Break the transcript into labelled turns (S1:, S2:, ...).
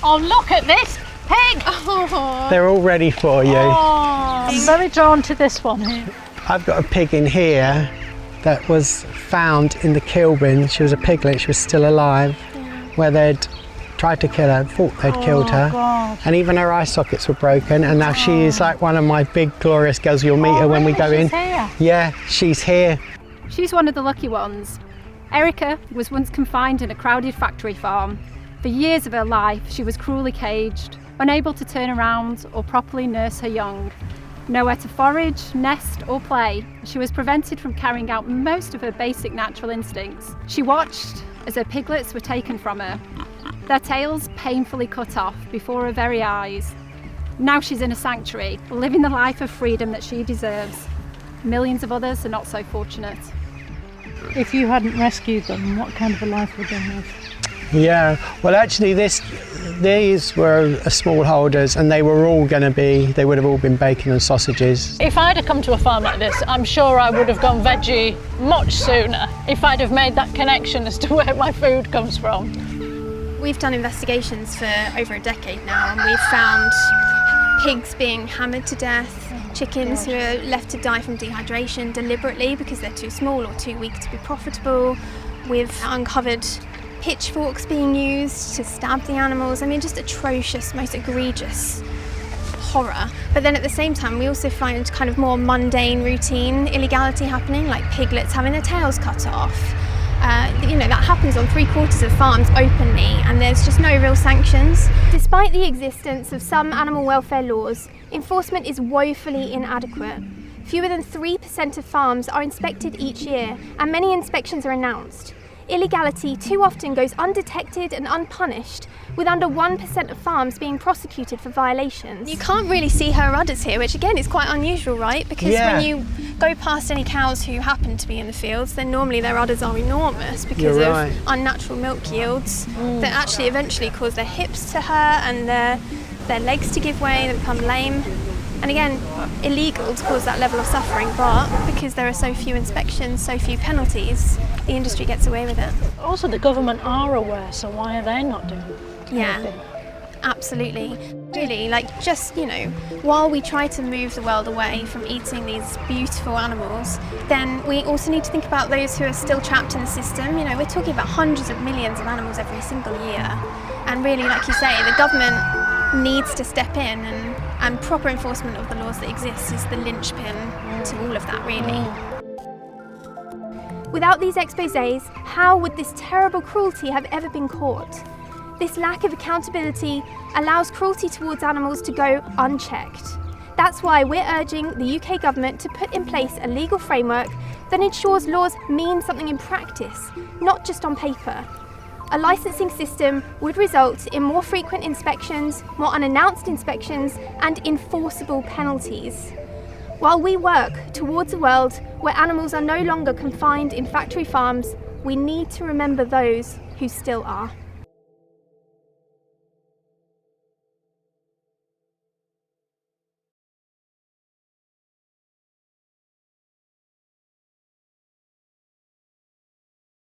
S1: Oh, look at this pig!
S2: Oh. They're all ready for you.
S1: Oh, I'm very drawn to this one here.
S2: I've got a pig in here that was found in the kill bin. She was a piglet, she was still alive, where they'd tried to kill her, thought they'd killed her.
S1: God.
S2: And even her eye sockets were broken, and now she is like one of my big glorious girls. You'll meet her when we go in.
S1: Here.
S2: Yeah, she's here.
S3: She's one of the lucky ones. Erica was once confined in a crowded factory farm. For years of her life, she was cruelly caged, unable to turn around or properly nurse her young. Nowhere to forage, nest or play, she was prevented from carrying out most of her basic natural instincts. She watched as her piglets were taken from her, their tails painfully cut off before her very eyes. Now she's in a sanctuary, living the life of freedom that she deserves. Millions of others are not so fortunate.
S1: If you hadn't rescued them, what kind of a life would they have?
S2: Yeah, well actually these were smallholders, and they would have all been bacon and sausages.
S4: If I'd have come to a farm like this, I'm sure I would have gone veggie much sooner if I'd have made that connection as to where my food comes from.
S5: We've done investigations for over a decade now, and we've found pigs being hammered to death, chickens who are left to die from dehydration deliberately because they're too small or too weak to be profitable. We've uncovered pitchforks being used to stab the animals. I mean, just atrocious, most egregious horror. But then at the same time, we also find kind of more mundane, routine illegality happening, like piglets having their tails cut off. That happens on 3/4 of farms openly, and there's just no real sanctions. Despite the existence of some animal welfare laws, enforcement is woefully inadequate. Fewer than 3% of farms are inspected each year, and many inspections are announced. Illegality too often goes undetected and unpunished, with under 1% of farms being prosecuted for violations. You can't really see her udders here, which again is quite unusual, right? Because when you go past any cows who happen to be in the fields, then normally their udders are enormous because of unnatural milk yields that actually eventually cause their hips to hurt and their legs to give way, they become lame. And again, illegal to cause that level of suffering, but because there are so few inspections, so few penalties, the industry gets away with it.
S4: Also, the government are aware, so why are they not doing anything?
S5: Absolutely. Really, while we try to move the world away from eating these beautiful animals, then we also need to think about those who are still trapped in the system. We're talking about hundreds of millions of animals every single year. And really, like you say, the government needs to step in, and proper enforcement of the laws that exist is the linchpin to all of that, really.
S3: Without these exposés, how would this terrible cruelty have ever been caught? This lack of accountability allows cruelty towards animals to go unchecked. That's why we're urging the UK government to put in place a legal framework that ensures laws mean something in practice, not just on paper. A licensing system would result in more frequent inspections, more unannounced inspections, and enforceable penalties. While we work towards a world where animals are no longer confined in factory farms, we need to remember those who still are.